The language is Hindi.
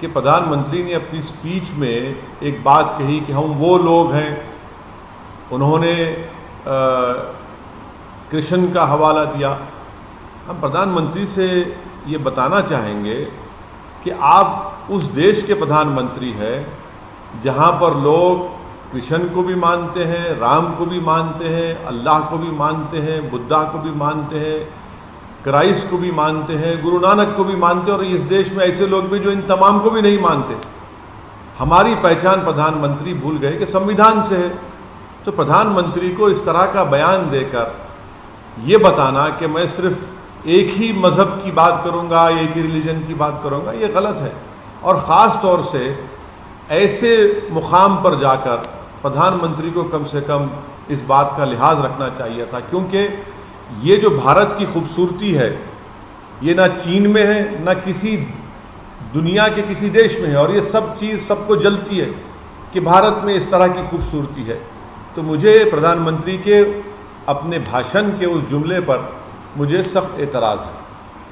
कि प्रधानमंत्री ने अपनी स्पीच में एक बात कही कि हम वो लोग हैं। उन्होंने कृष्ण का हवाला दिया। हम प्रधानमंत्री से ये बताना चाहेंगे कि आप उस देश के प्रधानमंत्री हैं जहाँ पर लोग कृष्ण को भी मानते हैं, राम को भी मानते हैं, अल्लाह को भी मानते हैं, बुद्धा को भी मानते हैं, क्राइस्ट को भी मानते हैं, गुरु नानक को भी मानते हैं, और इस देश में ऐसे लोग भी जो इन तमाम को भी नहीं मानते। हमारी पहचान प्रधानमंत्री भूल गए कि संविधान से है। तो प्रधानमंत्री को इस तरह का बयान देकर ये बताना कि मैं सिर्फ एक ही मज़हब की बात करूँगा, एक ही रिलीजन की बात करूँगा, ये गलत है। और ख़ास तौर से ऐसे मुकाम पर जाकर प्रधानमंत्री को कम से कम इस बात का लिहाज रखना चाहिए था, क्योंकि ये जो भारत की खूबसूरती है ये ना चीन में है, ना किसी दुनिया के किसी देश में है, और ये सब चीज़ सबको जलती है कि भारत में इस तरह की खूबसूरती है। तो मुझे प्रधानमंत्री के अपने भाषण के उस जुमले पर मुझे सख्त एतराज़ है।